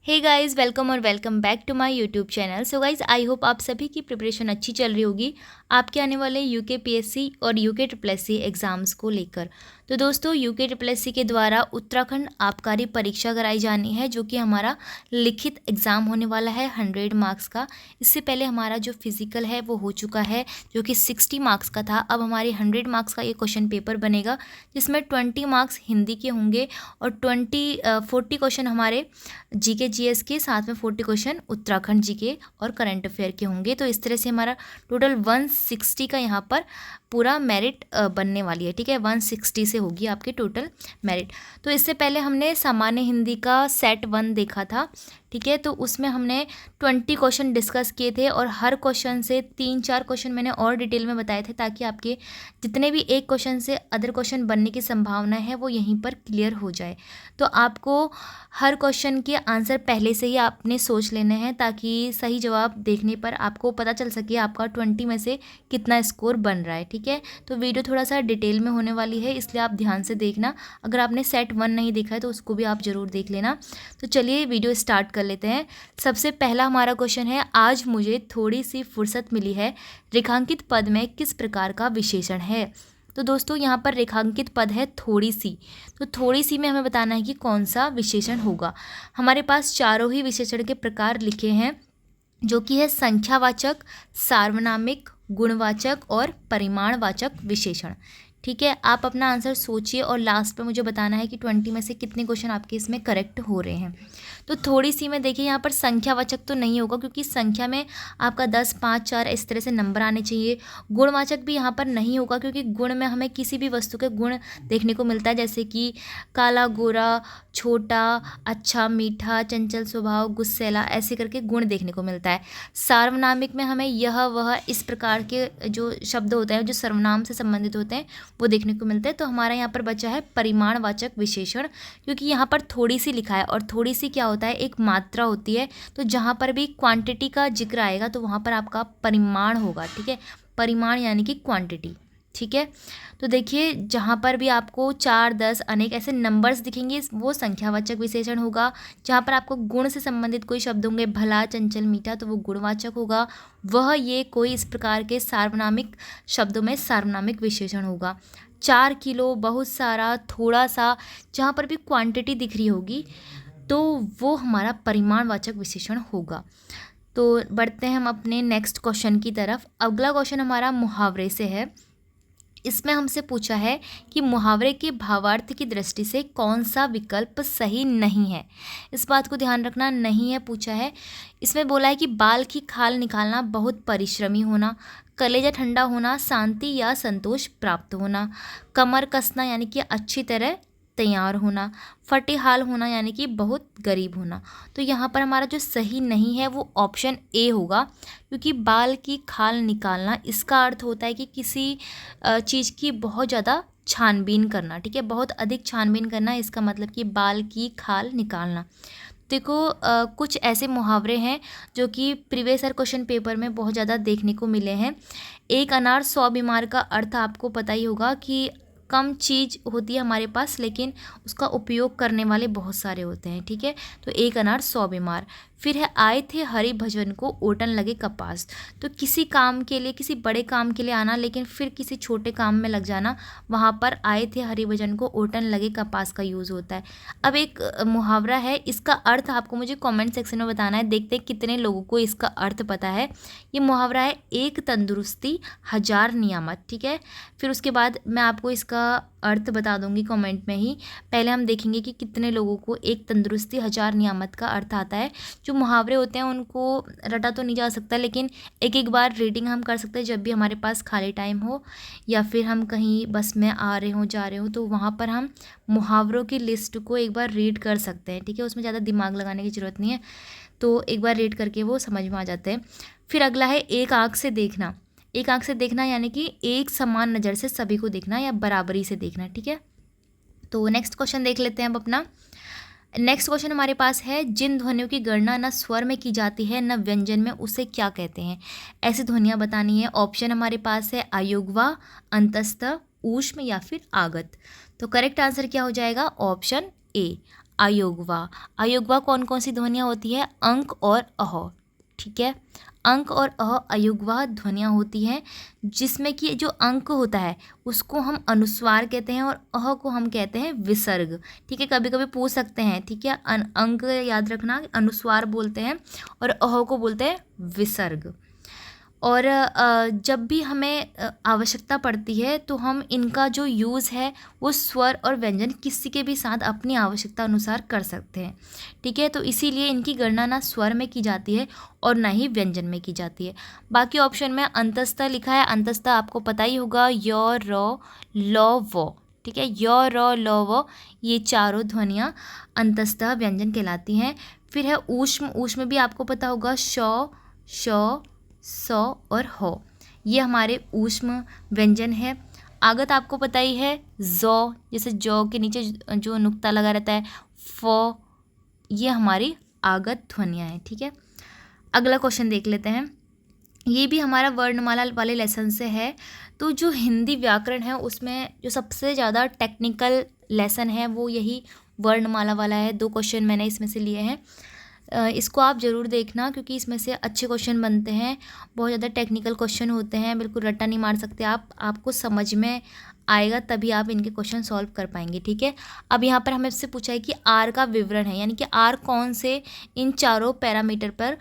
हे guys, welcome और welcome back to my YouTube channel. So guys, I hope आप सभी की प्रिपरेशन अच्छी चल रही होगी आपके आने वाले यूके पीएससी और यूके ट्रिपल एससी एग्ज़ाम्स को लेकर। तो दोस्तों, यूके ट्रिपल एससी के द्वारा उत्तराखंड आबकारी परीक्षा कराई जानी है, जो कि हमारा लिखित एग्ज़ाम होने वाला है 100 मार्क्स का। इससे पहले हमारा जो फिज़िकल है वो हो चुका है, जो कि 60 मार्क्स का था। अब हमारे 100 मार्क्स का ये क्वेश्चन पेपर बनेगा, जिसमें 20 मार्क्स हिंदी के होंगे और 40 क्वेश्चन हमारे जीके जीएस के, साथ में 40 क्वेश्चन उत्तराखंड जीके और करंट अफेयर के होंगे। तो इस तरह से हमारा टोटल 160 का यहाँ पर पूरा मेरिट बनने वाली है। ठीक है, 160 से होगी आपकी टोटल मेरिट। तो इससे पहले हमने सामान्य हिंदी का सेट 1 देखा था। ठीक है, तो उसमें हमने 20 क्वेश्चन डिस्कस किए थे और हर क्वेश्चन से 3-4 क्वेश्चन मैंने और डिटेल में बताए थे, ताकि आपके जितने भी एक क्वेश्चन से अदर क्वेश्चन बनने की संभावना है वो यहीं पर क्लियर हो जाए। तो आपको हर क्वेश्चन के आंसर पहले से ही आपने सोच लेने हैं, ताकि सही जवाब देखने पर आपको पता चल सके आपका 20 में से कितना स्कोर बन रहा है। ठीक है, तो वीडियो थोड़ा सा डिटेल में होने वाली है, इसलिए आप ध्यान से देखना। अगर आपने सेट 1 नहीं देखा है तो उसको भी आप ज़रूर देख लेना। तो चलिए वीडियो स्टार्ट कर लेते हैं। सबसे पहला हमारा क्वेश्चन है, आज मुझे थोड़ी सी फुर्सत मिली है, रेखांकित पद में किस प्रकार का विशेषण है। तो दोस्तों, यहाँ पर रेखांकित पद है थोड़ी सी। तो थोड़ी सी में हमें बताना है कि कौन सा विशेषण होगा। हमारे पास चारों ही विशेषण के प्रकार लिखे हैं, जो कि है संख्यावाचक, सार्वनामिक, गुणवाचक और परिमाणवाचक विशेषण। ठीक है, आप अपना आंसर सोचिए और लास्ट पे मुझे बताना है कि 20 में से कितने क्वेश्चन आपके इसमें करेक्ट हो रहे हैं। तो थोड़ी सी में देखिए, यहाँ पर संख्यावाचक तो नहीं होगा, क्योंकि संख्या में आपका 10, 5, 4 इस तरह से नंबर आने चाहिए। गुणवाचक भी यहाँ पर नहीं होगा, क्योंकि गुण में हमें किसी भी वस्तु के गुण देखने को मिलता है, जैसे कि काला, गोरा, छोटा, अच्छा, मीठा, चंचल स्वभाव, गुस्सैला, ऐसे करके गुण देखने को मिलता है। सार्वनामिक में हमें यह वह इस प्रकार के जो शब्द होते हैं, जो सर्वनाम से संबंधित होते हैं, वो देखने को मिलते हैं। तो हमारा यहाँ पर बचा है परिमाणवाचक विशेषण, क्योंकि यहाँ पर थोड़ी सी लिखा है और थोड़ी सी क्या होता है, एक मात्रा होती है। तो जहाँ पर भी क्वांटिटी का जिक्र आएगा तो वहाँ पर आपका परिमाण होगा। ठीक है, परिमाण यानी कि क्वांटिटी। ठीक है, तो देखिए, जहाँ पर भी आपको 4, 10, अनेक ऐसे नंबर्स दिखेंगे वो संख्यावाचक विशेषण होगा। जहाँ पर आपको गुण से संबंधित कोई शब्द होंगे, भला, चंचल, मीठा, तो वो गुणवाचक होगा। वह, ये, कोई इस प्रकार के सार्वनामिक शब्दों में सार्वनामिक विशेषण होगा। 4 किलो, बहुत सारा, थोड़ा सा, जहाँ पर भी क्वांटिटी दिख रही होगी तो वो हमारा परिमाणवाचक विशेषण होगा। तो बढ़ते हैं हम अपने नेक्स्ट क्वेश्चन की तरफ। अगला क्वेश्चन हमारा मुहावरे से है। इसमें हमसे पूछा है कि मुहावरे के भावार्थ की दृष्टि से कौन सा विकल्प सही नहीं है। इस बात को ध्यान रखना, नहीं है पूछा है। इसमें बोला है कि बाल की खाल निकालना बहुत परिश्रमी होना, कलेजा ठंडा होना, शांति या संतोष प्राप्त होना, कमर कसना यानी कि अच्छी तरह तैयार होना, फटे हाल होना यानी कि बहुत गरीब होना। तो यहाँ पर हमारा जो सही नहीं है वो ऑप्शन ए होगा, क्योंकि बाल की खाल निकालना, इसका अर्थ होता है कि किसी चीज़ की बहुत ज़्यादा छानबीन करना। ठीक है, बहुत अधिक छानबीन करना, इसका मतलब कि बाल की खाल निकालना। देखो, कुछ ऐसे मुहावरे हैं जो कि प्रीवियस ईयर क्वेश्चन पेपर में बहुत ज़्यादा देखने को मिले हैं। एक अनार 100 बीमार का अर्थ आपको पता ही होगा कि कम चीज़ होती है हमारे पास, लेकिन उसका उपयोग करने वाले बहुत सारे होते हैं। ठीक है, तो एक अनार 100 बीमार। फिर है, आए थे हरि भजन को ओटन लगे कपास। तो किसी काम के लिए, किसी बड़े काम के लिए आना, लेकिन फिर किसी छोटे काम में लग जाना, वहाँ पर आए थे हरि भजन को ओटन लगे कपास का यूज़ होता है। अब एक मुहावरा है, इसका अर्थ आपको मुझे कमेंट सेक्शन में बताना है। देखते हैं कितने लोगों को इसका अर्थ पता है। ये मुहावरा है, एक तंदुरुस्ती 1000 नियामत। ठीक है, फिर उसके बाद मैं आपको इसका अर्थ बता दूंगी कमेंट में ही। पहले हम देखेंगे कि कितने लोगों को एक तंदुरुस्ती 1000 नियामत का अर्थ आता है। जो मुहावरे होते हैं उनको रटा तो नहीं जा सकता, लेकिन एक एक बार रीडिंग हम कर सकते हैं जब भी हमारे पास खाली टाइम हो, या फिर हम कहीं बस में आ रहे हों, जा रहे हो, तो वहाँ पर हम मुहावरों की लिस्ट को एक बार रीड कर सकते हैं। ठीक है, उसमें ज़्यादा दिमाग लगाने की ज़रूरत नहीं है, तो एक बार रीड करके वो समझ में आ जाते हैं। फिर अगला है, एक आँख से देखना। एक आँख से देखना यानी कि एक समान नज़र से सभी को देखना या बराबरी से देखना। ठीक है, तो नेक्स्ट क्वेश्चन देख लेते हैं अब अपना। नेक्स्ट क्वेश्चन हमारे पास है, जिन ध्वनियों की गणना न स्वर में की जाती है न व्यंजन में, उसे क्या कहते हैं। ऐसी ध्वनियाँ बतानी है। ऑप्शन हमारे पास है अयुग्मा, अंतस्थ, ऊष्म या फिर आगत। तो करेक्ट आंसर क्या हो जाएगा, ऑप्शन ए, अयोगवा। अयोगवा कौन कौन सी ध्वनियाँ होती है? अंक और अह, ठीक है। अंक और अह अयोगवा ध्वनियाँ होती हैं, जिसमें कि जो अंक होता है उसको हम अनुस्वार कहते हैं और अह को हम कहते हैं विसर्ग, ठीक है। कभी कभी पूछ सकते हैं, ठीक है। अंक याद रखना, अनुस्वार बोलते हैं और अह को बोलते हैं विसर्ग। और जब भी हमें आवश्यकता पड़ती है तो हम इनका जो यूज़ है वो स्वर और व्यंजन किसी के भी साथ अपनी आवश्यकता अनुसार कर सकते हैं, ठीक है। तो इसीलिए इनकी गणना ना स्वर में की जाती है और ना ही व्यंजन में की जाती है। बाकी ऑप्शन में अंतस्थ लिखा है, अंतस्थ आपको पता ही होगा, य र ल व, ठीक है। य र ल व ये चारों ध्वनियाँ अंतस्थ व्यंजन कहलाती हैं। फिर है ऊष्म। ऊष्म भी आपको पता होगा, श श सौ और हो, ये हमारे ऊष्म व्यंजन है। आगत आपको पता ही है, जौ, जैसे जौ के नीचे जो नुक्ता लगा रहता है, फ, ये हमारी आगत ध्वनियाँ हैं, ठीक है। अगला क्वेश्चन देख लेते हैं। ये भी हमारा वर्णमाला वाले लेसन से है। तो जो हिंदी व्याकरण है उसमें जो सबसे ज़्यादा टेक्निकल लेसन है वो यही वर्णमाला वाला है। 2 क्वेश्चन मैंने इसमें से लिए हैं। इसको आप ज़रूर देखना, क्योंकि इसमें से अच्छे क्वेश्चन बनते हैं। बहुत ज़्यादा टेक्निकल क्वेश्चन होते हैं, बिल्कुल रट्टा नहीं मार सकते आप। आपको समझ में आएगा तभी आप इनके क्वेश्चन सॉल्व कर पाएंगे, ठीक है। अब यहाँ पर हमें इससे पूछा है कि आर का विवरण है, यानी कि आर कौन से इन चारों पैरामीटर पर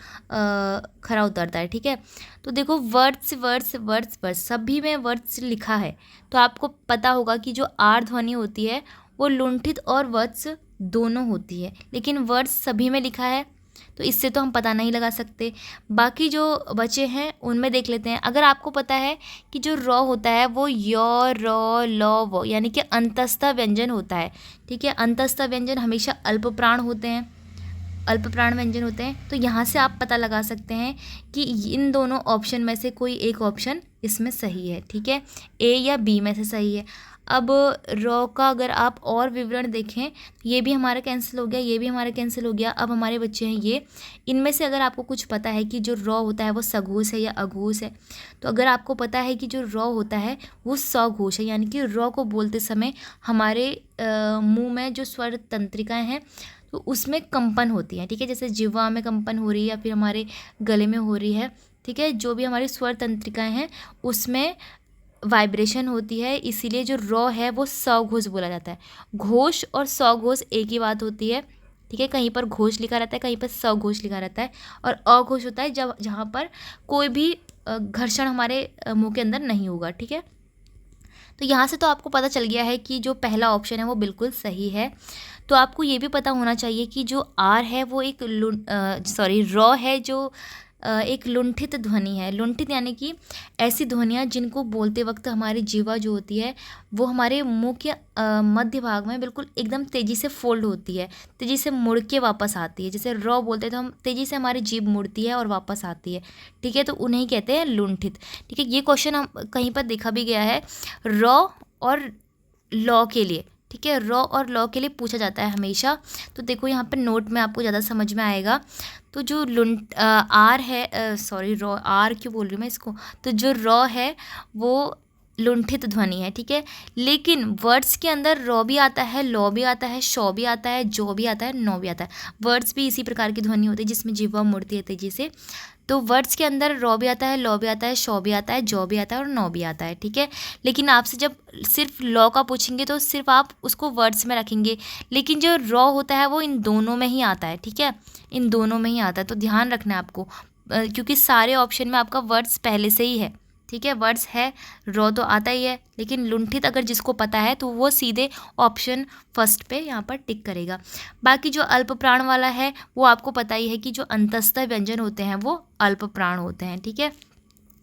खरा उतरता है, ठीक है। तो देखो, वर्ड्स वर्ड्स वर्ड्स वर्ड्स सभी में वर्ड्स लिखा है, तो आपको पता होगा कि जो आर ध्वनि होती है वो लुंठित और वर्ड्स दोनों होती है, लेकिन वर्ड्स सभी में लिखा है तो इससे तो हम पता नहीं लगा सकते। बाकी जो बचे हैं उनमें देख लेते हैं। अगर आपको पता है कि जो र होता है वो य र ल व, यानी कि अंतस्थ व्यंजन होता है, ठीक है। अंतस्थ व्यंजन हमेशा अल्प प्राण होते हैं, अल्प प्राण व्यंजन होते हैं। तो यहाँ से आप पता लगा सकते हैं कि इन दोनों ऑप्शन में से कोई एक ऑप्शन इसमें सही है, ठीक है। ए या बी में से सही है। अब रॉ का अगर आप और विवरण देखें, ये भी हमारा कैंसिल हो गया, ये भी हमारा कैंसिल हो गया। अब हमारे बच्चे हैं ये। इनमें से अगर आपको कुछ पता है कि जो रॉ होता है वो सघोष है या अघोष है, तो अगर आपको पता है कि जो रॉ होता है वो सघोष है, यानी कि रॉ को बोलते समय हमारे मुंह में जो स्वर तंत्रिकाएँ हैं तो उसमें कंपन होती है, ठीक है। जैसे जिह्वा में कंपन हो रही है या फिर हमारे गले में हो रही है, ठीक है। जो भी हमारी स्वर तंत्रिकाएँ हैं उसमें वाइब्रेशन होती है, इसीलिए जो रॉ है वो सघोष बोला जाता है। घोष और सघोष एक ही बात होती है, ठीक है। कहीं पर घोष लिखा रहता है, कहीं पर सघोष लिखा रहता है। और अघोष होता है जब जहाँ पर कोई भी घर्षण हमारे मुंह के अंदर नहीं होगा, ठीक है। तो यहाँ से तो आपको पता चल गया है कि जो पहला ऑप्शन है वो बिल्कुल सही है। तो आपको ये भी पता होना चाहिए कि जो आर है वो एक रॉ है जो एक लुंठित ध्वनि है। लुंठित यानी कि ऐसी ध्वनियाँ जिनको बोलते वक्त हमारी जीवा जो होती है वो हमारे मुंह के मध्य भाग में बिल्कुल एकदम तेज़ी से फोल्ड होती है, तेज़ी से मुड़ के वापस आती है। जैसे रॉ बोलते हैं तो हम तेज़ी से हमारी जीभ मुड़ती है और वापस आती है, ठीक है। तो उन्हें कहते हैं लुंठित, ठीक है। ये क्वेश्चन हम कहीं पर देखा भी गया है, रॉ और लॉ के लिए, ठीक है। रॉ और लॉ के लिए पूछा जाता है हमेशा। तो देखो यहाँ पर नोट में आपको ज़्यादा समझ में आएगा। तो जो आर है, रॉ, आर क्यों बोल रही हूँ मैं इसको, तो जो रॉ है वो लुंठित ध्वनि है, ठीक है। लेकिन वर्ड्स के अंदर रॉ भी आता है, लॉ भी आता है, शौ भी आता है, जो भी आता है, नौ भी आता है। वर्ड्स भी इसी प्रकार की ध्वनि होती है जिसमें जिह्वा मुड़ती है तेजी से। तो वर्ड्स के अंदर रॉ भी आता है, लॉ भी आता है, शौ भी आता है, जौ भी आता है और नौ भी आता है, ठीक है। लेकिन आपसे जब सिर्फ लॉ का पूछेंगे तो सिर्फ आप उसको वर्ड्स में रखेंगे, लेकिन जो रॉ होता है वो इन दोनों में ही आता है, ठीक है। इन दोनों में ही आता है, तो ध्यान रखना है आपको, क्योंकि सारे ऑप्शन में आपका वर्ड्स पहले से ही है, ठीक है। वर्ड्स है, रॉ तो आता ही है, लेकिन लुंठित अगर जिसको पता है तो वो सीधे ऑप्शन फर्स्ट पे यहाँ पर टिक करेगा। बाकी जो अल्प प्राण वाला है वो आपको पता ही है कि जो अंतस्थ व्यंजन होते हैं वो अल्प प्राण होते हैं, ठीक है।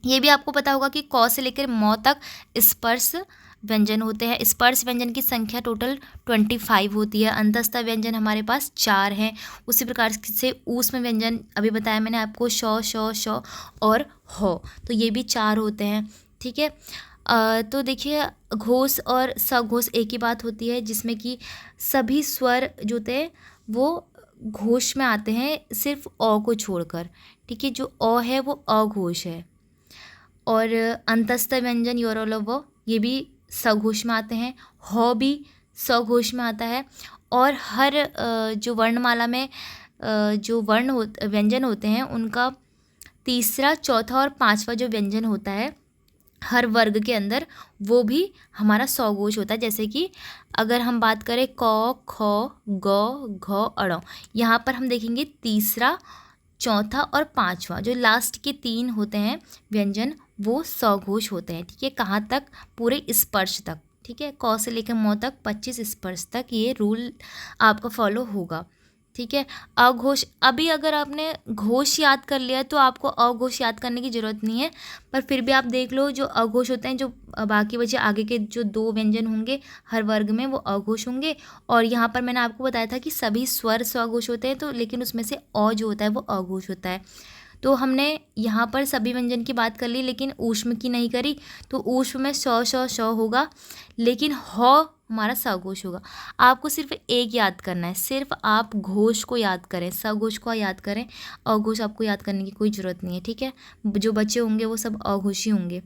ये भी आपको पता होगा कि क से लेकर म तक स्पर्श व्यंजन होते हैं। स्पर्श व्यंजन की संख्या टोटल 25 होती है। अंतस्थ व्यंजन हमारे पास 4 हैं। उसी प्रकार से ऊष्म व्यंजन अभी बताया मैंने आपको, श और हो, तो ये भी 4 होते हैं, ठीक है। तो देखिए, घोष और सघोष एक ही बात होती है, जिसमें कि सभी स्वर जो होते हैं वो घोष में आते हैं, सिर्फ अ को छोड़कर, ठीक है। जो अ है वो अघोष है। और अंतस्थ व्यंजन योरोलव ये भी सघोष में आते हैं, ह भी सघोष में आता है। और हर जो वर्णमाला में जो व्यंजन होते हैं उनका तीसरा, चौथा और पांचवा जो व्यंजन होता है हर वर्ग के अंदर, वो भी हमारा स्वघोष होता है। जैसे कि अगर हम बात करें क, ख, ग, घ, अड़, यहाँ पर हम देखेंगे तीसरा, चौथा और पांचवा जो लास्ट के 3 होते हैं व्यंजन, वो स्वघोष होते हैं। ठीक है, कहाँ तक? पूरे स्पर्श तक। ठीक है, क से लेकर म तक 25 स्पर्श तक ये रूल आपका फॉलो होगा। ठीक है, अघोष, अभी अगर आपने घोष याद कर लिया तो आपको अघोष याद करने की ज़रूरत नहीं है, पर फिर भी आप देख लो जो अघोष होते हैं, जो बाकी बचे आगे के जो 2 व्यंजन होंगे हर वर्ग में, वो अघोष होंगे। और यहाँ पर मैंने आपको बताया था कि सभी स्वर स्वघोष होते हैं, तो लेकिन उसमें से अ जो होता है वो अघोष होता है। तो हमने यहाँ पर सभी व्यंजन की बात कर ली, लेकिन ऊष्म की नहीं करी। तो ऊष्म में श होगा, लेकिन ह हमारा सघोष होगा। आपको सिर्फ एक याद करना है, सिर्फ आप घोष को याद करें, सघोष को याद करें, अघोष आपको याद करने की कोई ज़रूरत नहीं है। ठीक है, जो बच्चे होंगे वो सब अघोषी होंगे।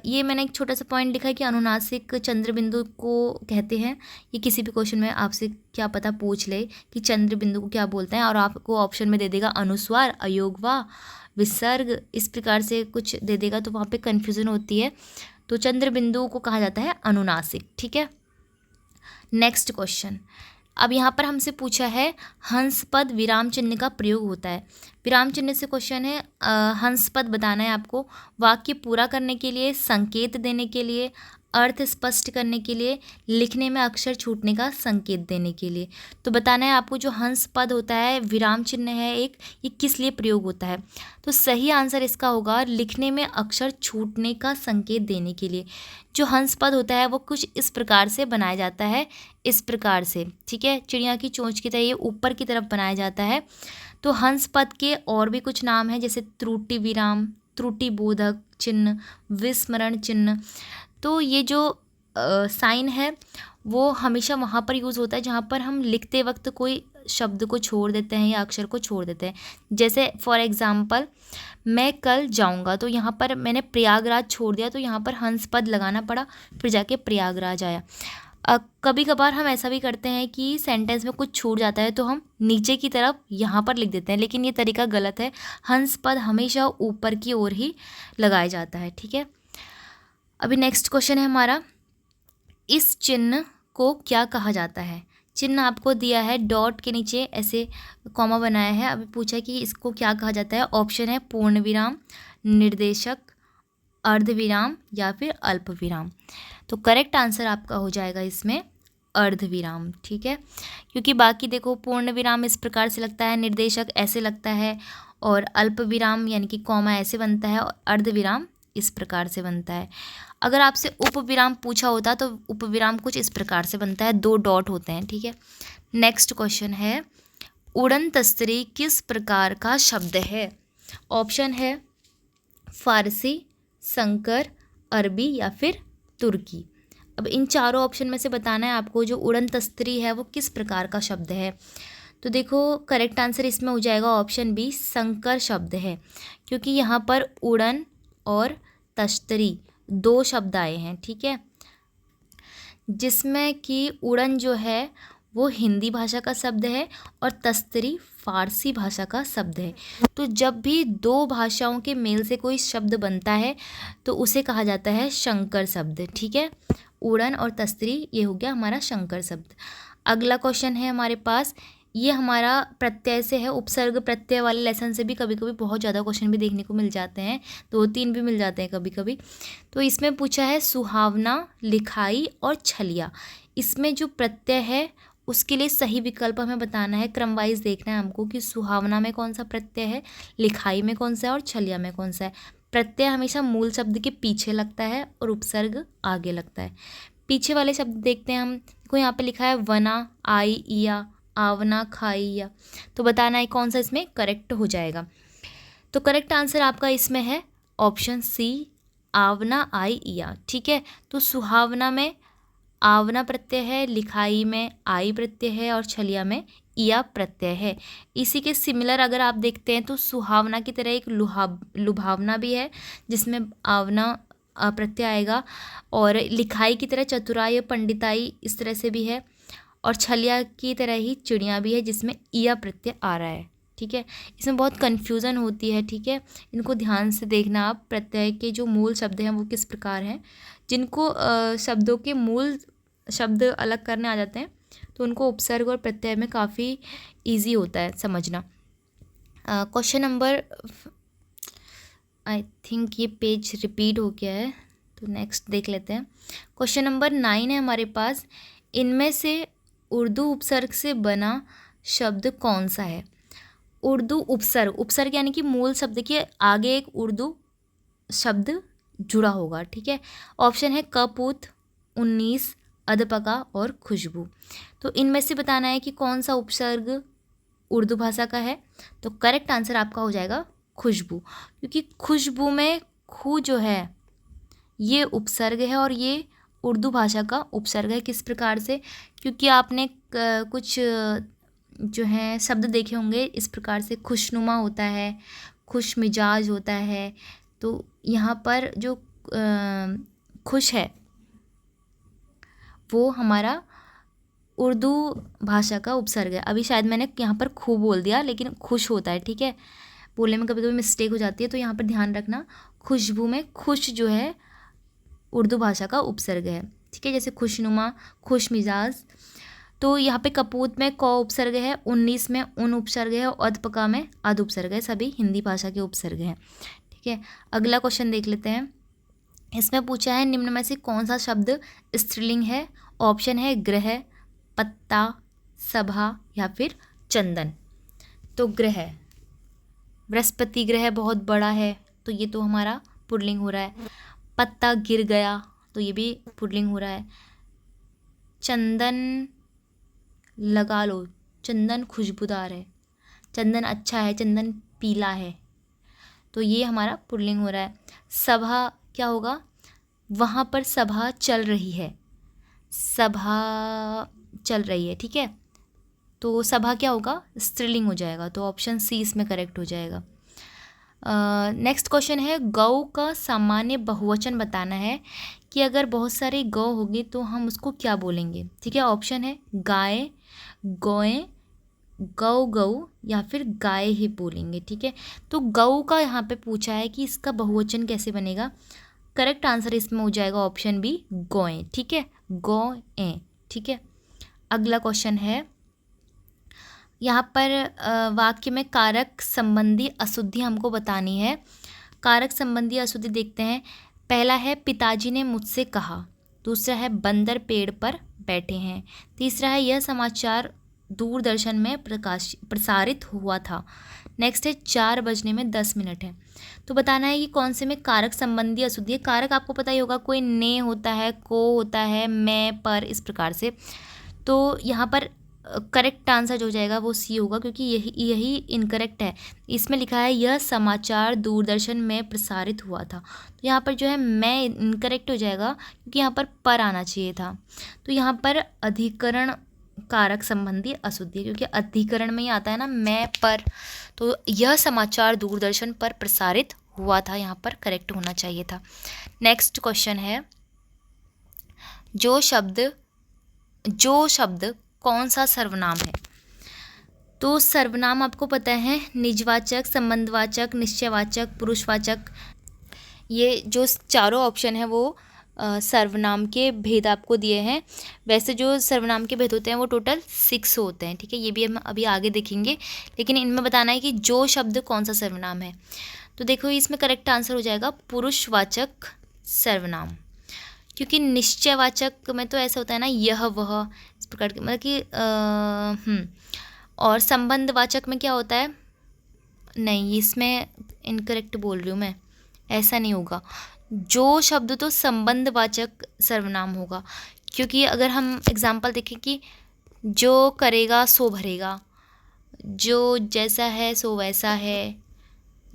ये मैंने एक छोटा सा पॉइंट लिखा है कि अनुनासिक चंद्र बिंदु को कहते हैं। ये किसी भी क्वेश्चन में आपसे क्या पता पूछ ले कि चंद्र बिंदु को क्या बोलते हैं, और आपको ऑप्शन में दे देगा अनुस्वार, अयोगवा, विसर्ग, इस प्रकार से कुछ दे देगा, तो वहाँ पे कन्फ्यूज़न होती है। तो चंद्र बिंदु को कहा जाता है अनुनासिक। ठीक है, नेक्स्ट क्वेश्चन। अब यहाँ पर हमसे पूछा है हंस पद विराम चिन्ह का प्रयोग होता है। विराम चिन्ह से क्वेश्चन है, हंस पद बताना है आपको, वाक्य पूरा करने के लिए, संकेत देने के लिए, अर्थ स्पष्ट करने के लिए, लिखने में अक्षर छूटने का संकेत देने के लिए। तो बताना है आपको जो हंस पद होता है, विराम चिन्ह है एक, ये किस लिए प्रयोग होता है। तो सही आंसर इसका होगा लिखने में अक्षर छूटने का संकेत देने के लिए। जो हंस पद होता है वो कुछ इस प्रकार से बनाया जाता है, इस प्रकार से। ठीक है, चिड़िया की चोंच की तरह ये ऊपर की तरफ बनाया जाता है। तो हंस पद के और भी कुछ नाम हैं, जैसे त्रुटि विराम, त्रुटि बोधक चिन्ह, विस्मरण चिन्ह। तो ये जो साइन है वो हमेशा वहाँ पर यूज़ होता है जहाँ पर हम लिखते वक्त कोई शब्द को छोड़ देते हैं या अक्षर को छोड़ देते हैं। जैसे फॉर एग्ज़ाम्पल मैं कल जाऊँगा, तो यहाँ पर मैंने प्रयागराज छोड़ दिया, तो यहाँ पर हंस पद लगाना पड़ा, फिर जाके प्रयागराज आया। कभी कभार हम ऐसा भी करते हैं कि सेंटेंस में कुछ छूट जाता है तो हम नीचे की तरफ यहाँ पर लिख देते हैं, लेकिन ये तरीका गलत है। हंस पद हमेशा ऊपर की ओर ही लगाया जाता है। ठीक है, अभी नेक्स्ट क्वेश्चन है हमारा, इस चिन्ह को क्या कहा जाता है। चिन्ह आपको दिया है, डॉट के नीचे ऐसे कॉमा बनाया है। अभी पूछा है कि इसको क्या कहा जाता है। ऑप्शन है पूर्ण विराम, निर्देशक, अर्ध विराम या फिर अल्प विराम। तो करेक्ट आंसर आपका हो जाएगा इसमें अर्ध विराम। ठीक है, क्योंकि बाकी देखो पूर्ण विराम इस प्रकार से लगता है, निर्देशक ऐसे लगता है, और अल्प विराम यानी कि कॉमा ऐसे बनता है, और अर्ध विराम इस प्रकार से बनता है। अगर आपसे उप विराम पूछा होता तो उप विराम कुछ इस प्रकार से बनता है, 2 डॉट होते हैं। ठीक है, नेक्स्ट क्वेश्चन है, उड़न तस्तरी किस प्रकार का शब्द है। ऑप्शन है फारसी, संकर, अरबी या फिर तुर्की। अब इन चारों ऑप्शन में से बताना है आपको जो उड़न तस्तरी है वो किस प्रकार का शब्द है। तो देखो करेक्ट आंसर इसमें हो जाएगा ऑप्शन बी, संकर शब्द है, क्योंकि यहाँ पर उड़न और तस्तरी 2 शब्द आए हैं। ठीक है, जिसमें कि उड़न जो है वो हिंदी भाषा का शब्द है और तस्तरी फारसी भाषा का शब्द है। तो जब भी 2 भाषाओं के मेल से कोई शब्द बनता है तो उसे कहा जाता है शंकर शब्द। ठीक है, उड़न और तस्तरी ये हो गया हमारा शंकर शब्द। अगला क्वेश्चन है हमारे पास, ये हमारा प्रत्यय से है, उपसर्ग प्रत्यय वाले लेसन से भी कभी कभी बहुत ज़्यादा क्वेश्चन भी देखने को मिल जाते हैं, 2-3 भी मिल जाते हैं कभी कभी। तो इसमें पूछा है सुहावना, लिखाई और छलिया। इसमें जो प्रत्यय है उसके लिए सही विकल्प हमें बताना है, क्रम वाइज देखना है हमको कि सुहावना में कौन सा प्रत्यय है, लिखाई में कौन सा है और छलिया में कौन सा है। प्रत्यय हमेशा मूल शब्द के पीछे लगता है और उपसर्ग आगे लगता है। पीछे वाले शब्द देखते हैं हम, देखो यहाँ पे लिखा है वना, आई, इया, आवना, खाइया। तो बताना है कौन सा इसमें करेक्ट हो जाएगा। तो करेक्ट आंसर आपका इसमें है ऑप्शन सी, आवना, आई, इया। ठीक है, तो सुहावना में आवना प्रत्यय है, लिखाई में आई प्रत्यय है और छलिया में इया प्रत्यय है। इसी के सिमिलर अगर आप देखते हैं तो सुहावना की तरह एक लुभावना भी है जिसमें आवना प्रत्यय आएगा, और लिखाई की तरह चतुराई, पंडिताई इस तरह से भी है, और छलिया की तरह ही चिड़िया भी है जिसमें इया प्रत्यय आ रहा है। ठीक है, इसमें बहुत कन्फ्यूज़न होती है। ठीक है, इनको ध्यान से देखना आप। प्रत्यय के जो मूल शब्द हैं वो किस प्रकार हैं। जिनको शब्दों के मूल शब्द अलग करने आ जाते हैं तो उनको उपसर्ग और प्रत्यय में काफ़ी इजी होता है समझना। क्वेश्चन नंबर, आई थिंक ये पेज रिपीट हो गया है तो नेक्स्ट देख लेते हैं। क्वेश्चन नंबर 9 है हमारे पास। इनमें से उर्दू उपसर्ग से बना शब्द कौन सा है। उर्दू उपसर्ग, उपसर्ग यानी कि मूल शब्द के आगे एक उर्दू शब्द जुड़ा होगा। ठीक है, ऑप्शन है कपूत, 19, अधपका और खुशबू। तो इनमें से बताना है कि कौन सा उपसर्ग उर्दू भाषा का है। तो करेक्ट आंसर आपका हो जाएगा खुशबू, क्योंकि खुशबू में खू जो है ये उपसर्ग है और ये उर्दू भाषा का उपसर्ग है। किस प्रकार से, क्योंकि आपने कुछ जो है शब्द देखे होंगे इस प्रकार से, खुशनुमा होता है, खुश मिजाज होता है। तो यहाँ पर जो खुश है वो हमारा उर्दू भाषा का उपसर्ग है। अभी शायद मैंने यहाँ पर खू बोल दिया लेकिन खुश होता है। ठीक है, बोलने में कभी कभी मिस्टेक हो जाती है तो यहाँ पर ध्यान रखना। खुशबू में खुश जो है उर्दू भाषा का उपसर्ग है। ठीक है, जैसे खुशनुमा, खुश मिजाज। तो यहाँ पे कपूत में क उपसर्ग है, 19 में उन उपसर्ग है और अधपका में अध उपसर्ग है। सभी हिंदी भाषा के उपसर्ग हैं। ठीक है, अगला क्वेश्चन देख लेते हैं। इसमें पूछा है निम्न में से कौन सा शब्द स्त्रीलिंग है। ऑप्शन है ग्रह, पत्ता, सभा या फिर चंदन। तो ग्रह, बृहस्पति ग्रह बहुत बड़ा है तो ये तो हमारा पुल्लिंग हो रहा है। पत्ता गिर गया तो ये भी पुल्लिंग हो रहा है। चंदन लगा लो, चंदन खुशबूदार है, चंदन अच्छा है, चंदन पीला है, तो ये हमारा पुल्लिंग हो रहा है। सभा क्या होगा, वहाँ पर सभा चल रही है, सभा चल रही है। ठीक है, तो सभा क्या होगा, स्त्रीलिंग हो जाएगा। तो ऑप्शन सी इसमें करेक्ट हो जाएगा। नेक्स्ट क्वेश्चन है, गौ का सामान्य बहुवचन बताना है कि अगर बहुत सारी गौ होगी तो हम उसको क्या बोलेंगे। ठीक है, ऑप्शन है गाय, गौएं, गौ गौ या फिर गाय ही बोलेंगे। ठीक है, तो गौ का यहाँ पे पूछा है कि इसका बहुवचन कैसे बनेगा। करेक्ट आंसर इसमें हो जाएगा ऑप्शन बी, गौएं। ठीक है, गौएं। ठीक है, अगला क्वेश्चन है, यहाँ पर वाक्य में कारक संबंधी अशुद्धि हमको बतानी है। कारक संबंधी अशुद्धि देखते हैं। पहला है पिताजी ने मुझसे कहा, दूसरा है बंदर पेड़ पर बैठे हैं, तीसरा है यह समाचार दूरदर्शन में प्रसारित हुआ था, नेक्स्ट है 4 बजने में 10 मिनट है। तो बताना है कि कौन से में कारक संबंधी अशुद्धि है। कारक आपको पता ही होगा, कोई ने होता है, को होता है, मैं, पर, इस प्रकार से। तो यहाँ पर करेक्ट आंसर जो हो जाएगा वो सी होगा, क्योंकि यही इनकरेक्ट है। इसमें लिखा है यह समाचार दूरदर्शन में प्रसारित हुआ था, तो यहाँ पर जो है मैं इनकरेक्ट हो जाएगा, क्योंकि यहाँ पर आना चाहिए था। तो यहाँ पर अधिकरण कारक संबंधी अशुद्धि है, क्योंकि अधिकरण में ही आता है ना मैं, पर। तो यह समाचार दूरदर्शन पर प्रसारित हुआ था, यहाँ पर करेक्ट होना चाहिए था। नेक्स्ट क्वेश्चन है, जो शब्द कौन सा सर्वनाम है। तो सर्वनाम आपको पता है निजवाचक, संबंधवाचक, निश्चयवाचक, पुरुषवाचक। ये जो चारों ऑप्शन है वो सर्वनाम के भेद आपको दिए हैं। वैसे जो सर्वनाम के भेद होते हैं वो टोटल 6 होते हैं। ठीक है, ये भी हम अभी आगे देखेंगे, लेकिन इनमें बताना है कि जो शब्द कौन सा सर्वनाम है। तो देखो इसमें करेक्ट आंसर हो जाएगा पुरुषवाचक सर्वनाम, क्योंकि निश्चयवाचक में तो ऐसा होता है ना यह वह, इस प्रकार के, मतलब कि और संबंधवाचक में क्या होता है, नहीं इसमें इनकरेक्ट बोल रही हूँ मैं, ऐसा नहीं होगा। जो शब्द तो संबंधवाचक सर्वनाम होगा, क्योंकि अगर हम एग्जाम्पल देखें कि जो करेगा सो भरेगा, जो जैसा है सो वैसा है,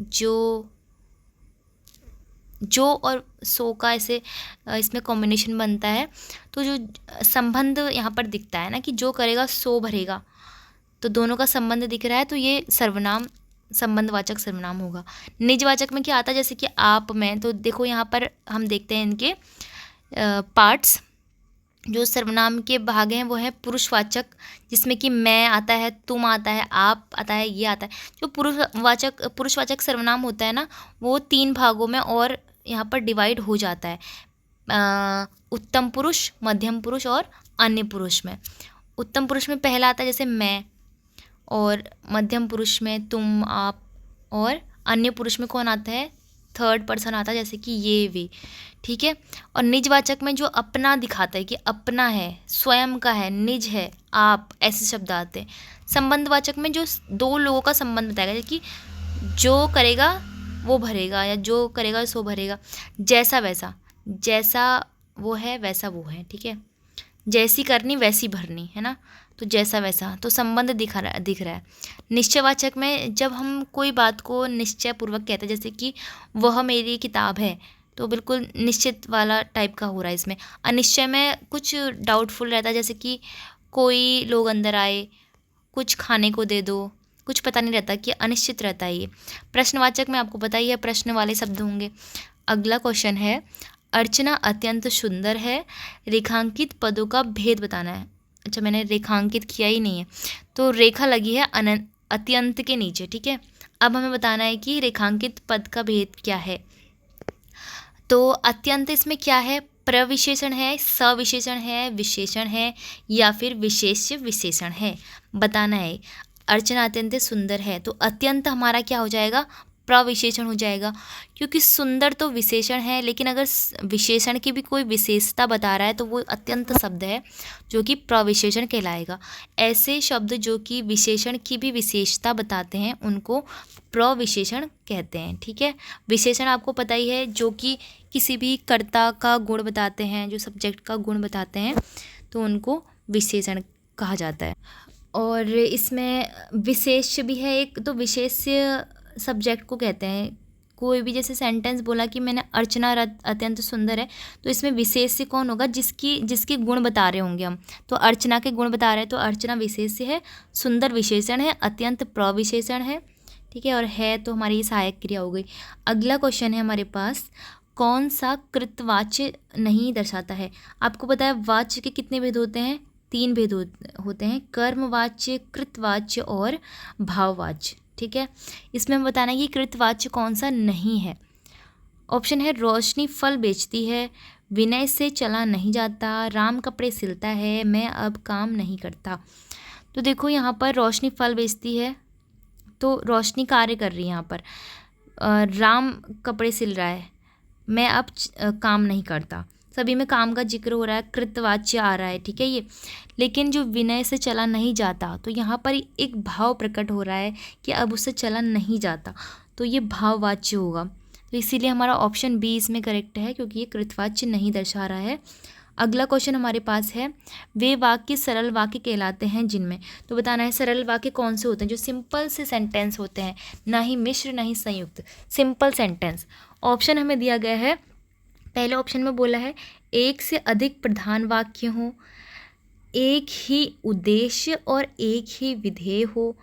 जो और सो का ऐसे इसमें कॉम्बिनेशन बनता है। तो जो संबंध यहाँ पर दिखता है ना कि जो करेगा सो भरेगा, तो दोनों का संबंध दिख रहा है, तो ये सर्वनाम संबंधवाचक सर्वनाम होगा। निजवाचक में क्या आता है, जैसे कि आप, मैं। तो देखो यहाँ पर हम देखते हैं इनके पार्ट्स। जो सर्वनाम के भाग हैं वो है पुरुषवाचक, जिसमें कि मैं आता है, तुम आता है, आप आता है, ये आता है। जो पुरुषवाचक सर्वनाम होता है ना, वो 3 भागों में और यहाँ पर डिवाइड हो जाता है, उत्तम पुरुष, मध्यम पुरुष और अन्य पुरुष में। उत्तम पुरुष में पहला आता है जैसे मैं, और मध्यम पुरुष में तुम, आप, और अन्य पुरुष में कौन आता है, थर्ड पर्सन आता है जैसे कि ये, वे। ठीक है। और निजवाचक में जो अपना दिखाता है कि अपना है, स्वयं का है, निज है, आप, ऐसे शब्द आते हैं। संबंधवाचक में जो 2 लोगों का संबंध बताएगा, जैसे कि जो करेगा वो भरेगा, या जो करेगा सो भरेगा, जैसा वैसा, जैसा वो है वैसा वो है। ठीक है। जैसी करनी वैसी भरनी, है ना, तो जैसा वैसा, तो संबंध दिख रहा है। निश्चयवाचक में जब हम कोई बात को निश्चय पूर्वक कहते हैं, जैसे कि वह मेरी किताब है, तो बिल्कुल निश्चित वाला टाइप का हो रहा है इसमें। अनिश्चय में कुछ डाउटफुल रहता है, जैसे कि कोई लोग अंदर आए, कुछ खाने को दे दो, कुछ पता नहीं रहता, कि अनिश्चित रहता है ये। प्रश्नवाचक में आपको पता ही है, प्रश्न वाले शब्द होंगे। अगला क्वेश्चन है, अर्चना अत्यंत सुंदर है, रेखांकित पदों का भेद बताना है। अच्छा, मैंने रेखांकित किया ही नहीं है, तो रेखा लगी है अत्यंत के नीचे। ठीक है। अब हमें बताना है कि रेखांकित पद का भेद क्या है। तो अत्यंत इसमें क्या है, प्रविशेषण है, सविशेषण है, विशेषण है, या फिर विशेष्य विशेषण है, बताना है। अर्चना अत्यंत सुंदर है, तो अत्यंत हमारा क्या हो जाएगा, प्रविशेषण हो जाएगा, क्योंकि सुंदर तो विशेषण है, लेकिन अगर विशेषण की भी कोई विशेषता बता रहा है तो वो अत्यंत शब्द है, जो कि प्रविशेषण कहलाएगा। ऐसे शब्द जो कि विशेषण की भी विशेषता बताते हैं उनको प्रविशेषण कहते हैं। ठीक है। विशेषण आपको पता ही है, जो कि किसी भी कर्ता का गुण बताते हैं, जो सब्जेक्ट का गुण बताते हैं, तो उनको विशेषण कहा जाता है। और इसमें विशेष्य भी है एक, तो विशेष्य सब्जेक्ट को कहते हैं। कोई भी जैसे सेंटेंस बोला कि मैंने अर्चना अत्यंत सुंदर है, तो इसमें विशेष्य कौन होगा, जिसके गुण बता रहे होंगे हम। तो अर्चना के गुण बता रहे हैं, तो अर्चना विशेष्य है, सुंदर विशेषण है, अत्यंत प्रविशेषण है। ठीक है। और है तो हमारी सहायक क्रिया हो गई। अगला क्वेश्चन है हमारे पास, कौन सा कृतवाच्य नहीं दर्शाता है। आपको पता है वाच्य के कितने भेद होते हैं, 3 भेद होते हैं, कर्मवाच्य, कृतवाच्य और भाववाच्य। ठीक है। इसमें हम बताना है कि कृतवाच्य कौन सा नहीं है। ऑप्शन है, रोशनी फल बेचती है, विनय से चला नहीं जाता, राम कपड़े सिलता है, मैं अब काम नहीं करता। तो देखो यहाँ पर रोशनी फल बेचती है, तो रोशनी कार्य कर रही है यहाँ पर। राम कपड़े सिल रहा है, मैं अब काम नहीं करता। सभी में काम का जिक्र हो रहा है, कृतवाच्य आ रहा है। ठीक है ये। लेकिन जो विनय से चला नहीं जाता, तो यहाँ पर एक भाव प्रकट हो रहा है कि अब उससे चला नहीं जाता, तो ये भाववाच्य होगा। तो इसीलिए हमारा ऑप्शन बी इसमें करेक्ट है, क्योंकि ये कृतवाच्य नहीं दर्शा रहा है। अगला क्वेश्चन हमारे पास है, वे वाक्य सरल वाक्य कहलाते हैं जिनमें, तो बताना है सरल वाक्य कौन से होते हैं, जो सिंपल से सेंटेंस होते हैं, ना ही मिश्र ना ही संयुक्त, सिंपल सेंटेंस। ऑप्शन हमें दिया गया है, पहले ऑप्शन में बोला है, एक से अधिक प्रधान वाक्य हो, एक ही उद्देश्य और एक ही विधेय हो,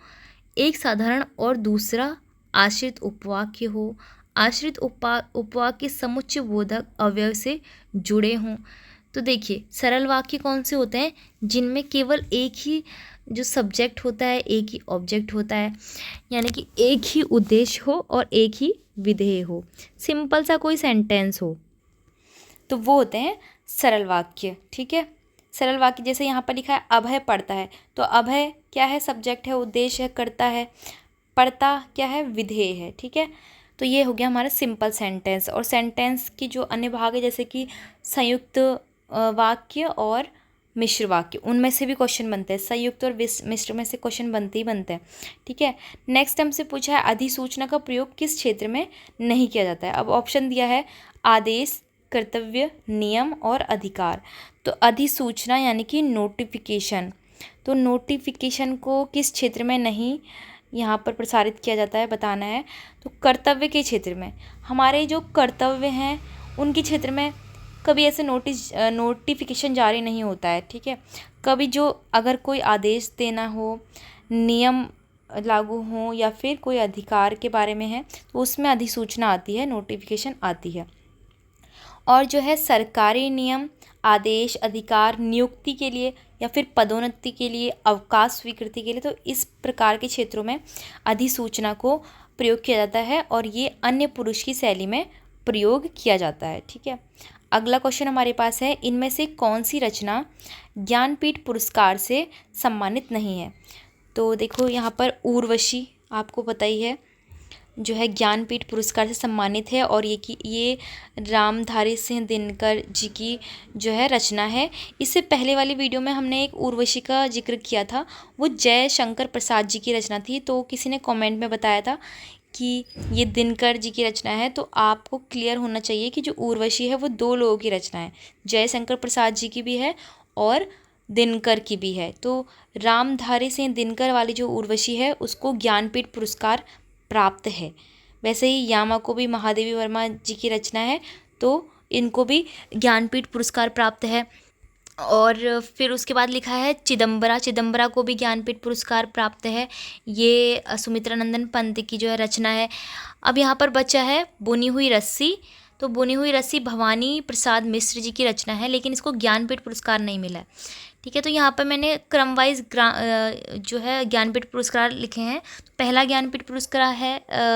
एक साधारण और दूसरा आश्रित उपवाक्य हो, आश्रित उपवाक्य समुच्चय बोधक अवयव से जुड़े हों। तो देखिए सरल वाक्य कौन से होते हैं, जिनमें केवल एक ही जो सब्जेक्ट होता है, एक ही ऑब्जेक्ट होता है, यानी कि एक ही उद्देश्य हो और एक ही विधेय हो, सिंपल सा कोई सेंटेंस हो, तो वो होते हैं सरल वाक्य। ठीक है। सरल वाक्य जैसे यहाँ पर लिखा है, अभय पढ़ता है, तो अभय क्या है, सब्जेक्ट है, उद्देश्य है, करता है, पढ़ता क्या है, विधेय है। ठीक है। तो ये हो गया हमारा सिंपल सेंटेंस। और सेंटेंस की जो अन्य भाग है, जैसे कि संयुक्त वाक्य और मिश्र वाक्य, उनमें से भी क्वेश्चन बनते हैं, संयुक्त और मिश्र में से क्वेश्चन बनते ही बनते हैं। ठीक है। नेक्स्ट हमसे पूछा है, अधिसूचना का प्रयोग किस क्षेत्र में नहीं किया जाता है। अब ऑप्शन दिया है, आदेश, कर्तव्य, नियम और अधिकार। तो अधिसूचना यानी कि नोटिफिकेशन, तो नोटिफिकेशन को किस क्षेत्र में नहीं यहाँ पर प्रसारित किया जाता है, बताना है। तो कर्तव्य के क्षेत्र में, हमारे जो कर्तव्य हैं उनके क्षेत्र में कभी ऐसे नोटिफिकेशन जारी नहीं होता है। ठीक है। कभी जो अगर कोई आदेश देना हो, नियम लागू हो, या फिर कोई अधिकार के बारे में है, तो उसमें अधिसूचना आती है, नोटिफिकेशन आती है। और जो है सरकारी नियम, आदेश, अधिकार, नियुक्ति के लिए या फिर पदोन्नति के लिए, अवकाश स्वीकृति के लिए। तो इस प्रकार के क्षेत्रों में अधिसूचना को प्रयोग किया जाता है और ये अन्य पुरुष की शैली में प्रयोग किया जाता है। ठीक है, अगला क्वेश्चन हमारे पास है, इनमें से कौन सी रचना ज्ञानपीठ पुरस्कार से सम्मानित नहीं है। तो देखो यहाँ पर उर्वशी आपको पता ही है जो है ज्ञानपीठ पुरस्कार से सम्मानित है और ये रामधारी सिंह दिनकर जी की जो है रचना है। इससे पहले वाली वीडियो में हमने एक उर्वशी का जिक्र किया था, वो जयशंकर प्रसाद जी की रचना थी। तो किसी ने कमेंट में बताया था कि ये दिनकर जी की रचना है। तो आपको क्लियर होना चाहिए कि जो उर्वशी है वो 2 लोगों की रचना है, जयशंकर प्रसाद जी की भी है और दिनकर की भी है। तो रामधारी सिंह दिनकर वाली जो उर्वशी है उसको ज्ञानपीठ पुरस्कार प्राप्त है। वैसे ही यामा को भी महादेवी वर्मा जी की रचना है, तो इनको भी ज्ञानपीठ पुरस्कार प्राप्त है। और फिर उसके बाद लिखा है चिदम्बरा को भी ज्ञानपीठ पुरस्कार प्राप्त है। ये सुमित्रा नंदन पंत की जो है रचना है। अब यहाँ पर बचा है बुनी हुई रस्सी। तो बुनी हुई रस्सी भवानी प्रसाद मिश्र जी की रचना है, लेकिन इसको ज्ञानपीठ पुरस्कार नहीं मिला है। ठीक है, तो यहाँ पर मैंने क्रम वाइज जो है ज्ञानपीठ पुरस्कार लिखे हैं। तो पहला ज्ञानपीठ पुरस्कार है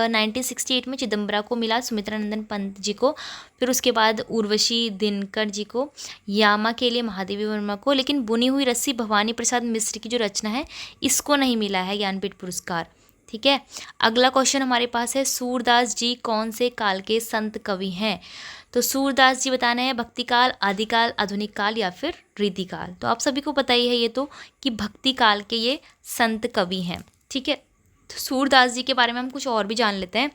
1968 में चिदम्बरा को मिला, सुमित्रा नंदन पंत जी को। फिर उसके बाद उर्वशी दिनकर जी को, यामा के लिए महादेवी वर्मा को, लेकिन बुनी हुई रस्सी भवानी प्रसाद मिश्र की जो रचना है इसको नहीं मिला है ज्ञानपीठ पुरस्कार। ठीक है, अगला क्वेश्चन हमारे पास है, सूरदास जी कौन से काल के संत कवि हैं। तो सूरदास जी बताना है भक्ति काल, आदिकाल, आधुनिक काल या फिर रीति काल। तो आप सभी को पता ही है ये तो कि भक्ति काल के ये संत कवि हैं। ठीक है, तो सूरदास जी के बारे में हम कुछ और भी जान लेते हैं।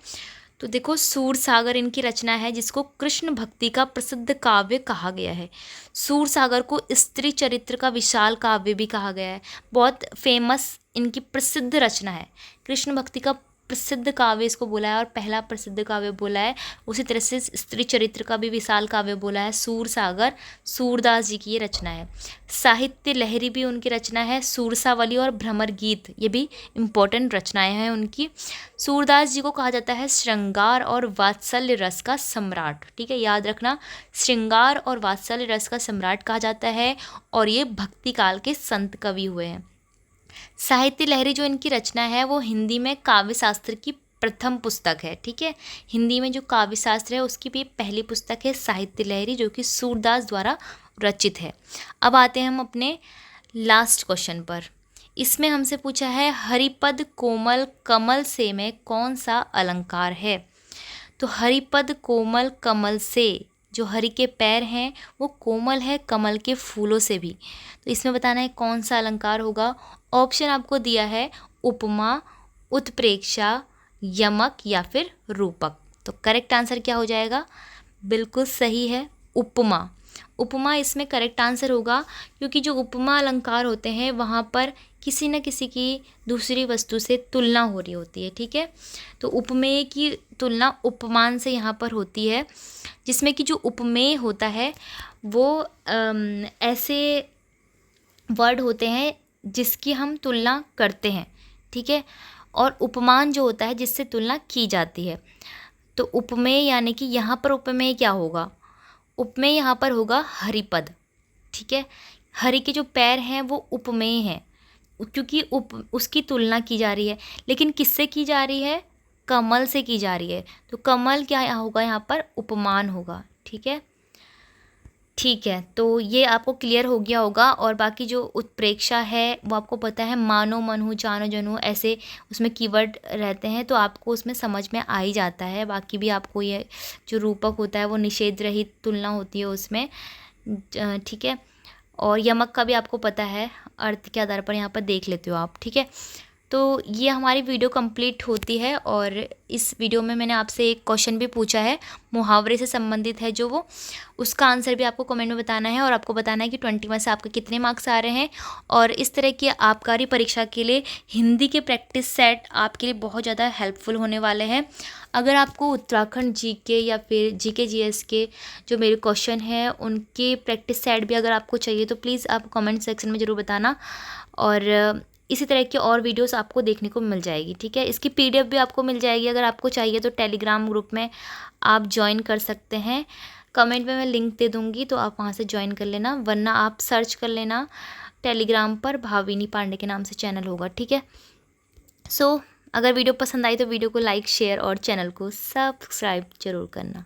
तो देखो, सूरसागर इनकी रचना है जिसको कृष्ण भक्ति का प्रसिद्ध काव्य कहा गया है। सूरसागर को स्त्री चरित्र का विशाल काव्य भी कहा गया है। बहुत फेमस इनकी प्रसिद्ध रचना है, कृष्ण भक्ति का प्रसिद्ध काव्य इसको बोला है और पहला प्रसिद्ध काव्य बोला है। उसी तरह से स्त्री चरित्र का भी विशाल काव्य बोला है। सूरसागर सूरदास जी की ये रचना है। साहित्य लहरी भी उनकी रचना है। सूरसावली और भ्रमर गीत ये भी इम्पोर्टेंट रचनाएं हैं उनकी। सूरदास जी को कहा जाता है श्रृंगार और वात्सल्य रस का सम्राट। ठीक है, याद रखना, श्रृंगार और वात्सल्य रस का सम्राट कहा जाता है और ये भक्ति काल के संत कवि हुए हैं। साहित्य लहरी जो इनकी रचना है वो हिंदी में काव्य शास्त्र की प्रथम पुस्तक है। ठीक है, हिंदी में जो काव्य शास्त्र है उसकी भी पहली पुस्तक है साहित्य लहरी, जो कि सूरदास द्वारा रचित है। अब आते हैं हम अपने लास्ट क्वेश्चन पर। इसमें हमसे पूछा है, हरिपद कोमल कमल से में कौन सा अलंकार है। तो हरिपद कोमल कमल से, जो हरि के पैर हैं वो कोमल है कमल के फूलों से भी। तो इसमें बताना है कौन सा अलंकार होगा। ऑप्शन आपको दिया है उपमा, उत्प्रेक्षा, यमक या फिर रूपक। तो करेक्ट आंसर क्या हो जाएगा, बिल्कुल सही है उपमा। उपमा इसमें करेक्ट आंसर होगा, क्योंकि जो उपमा अलंकार होते हैं वहाँ पर किसी न किसी की दूसरी वस्तु से तुलना हो रही होती है। ठीक है, तो उपमेय की तुलना उपमान से यहाँ पर होती है, जिसमें कि जो उपमेय होता है वो ऐसे वर्ड होते हैं जिसकी हम तुलना करते हैं। ठीक है, और उपमान जो होता है जिससे तुलना की जाती है। तो उपमेय यानी कि यहाँ पर उपमेय क्या होगा, उपमेय यहाँ पर होगा हरिपद। ठीक है, हरि के जो पैर हैं वो उपमेय हैं, क्योंकि उसकी तुलना की जा रही है, लेकिन किससे की जा रही है, कमल से की जा रही है। तो कमल क्या होगा यहाँ पर, उपमान होगा। ठीक है, तो ये आपको क्लियर हो गया होगा। और बाकी जो उत्प्रेक्षा है वो आपको पता है, मानो मनहु जानो जनू, ऐसे उसमें कीवर्ड रहते हैं, तो आपको उसमें समझ में आ ही जाता है। बाकी भी आपको ये जो रूपक होता है वो निषेध रहित तुलना होती है उसमें। ठीक है, और यमक का भी आपको पता है, अर्थ के आधार पर यहाँ पर देख लेते हो आप। ठीक है, तो ये हमारी वीडियो कंप्लीट होती है। और इस वीडियो में मैंने आपसे एक क्वेश्चन भी पूछा है, मुहावरे से संबंधित है जो, वो उसका आंसर भी आपको कमेंट में बताना है और आपको बताना है कि 20 में से आपके कितने मार्क्स आ रहे हैं। और इस तरह की आबकारी परीक्षा के लिए हिंदी के प्रैक्टिस सेट आपके लिए बहुत ज़्यादा हेल्पफुल होने वाले हैं। अगर आपको उत्तराखंड जीके या फिर जीके जीएस के जो मेरे क्वेश्चन हैं उनके प्रैक्टिस सेट भी अगर आपको चाहिए तो प्लीज़ आप कमेंट सेक्शन में ज़रूर बताना। और इसी तरह की और वीडियोस आपको देखने को मिल जाएगी। ठीक है, इसकी PDF भी आपको मिल जाएगी। अगर आपको चाहिए तो टेलीग्राम ग्रुप में आप ज्वाइन कर सकते हैं। कमेंट में मैं लिंक दे दूँगी, तो आप वहाँ से ज्वाइन कर लेना, वरना आप सर्च कर लेना टेलीग्राम पर, भाविनी पांडे के नाम से चैनल होगा, ठीक है। सो अगर वीडियो पसंद आई तो वीडियो को लाइक शेयर और चैनल को सब्सक्राइब ज़रूर करना।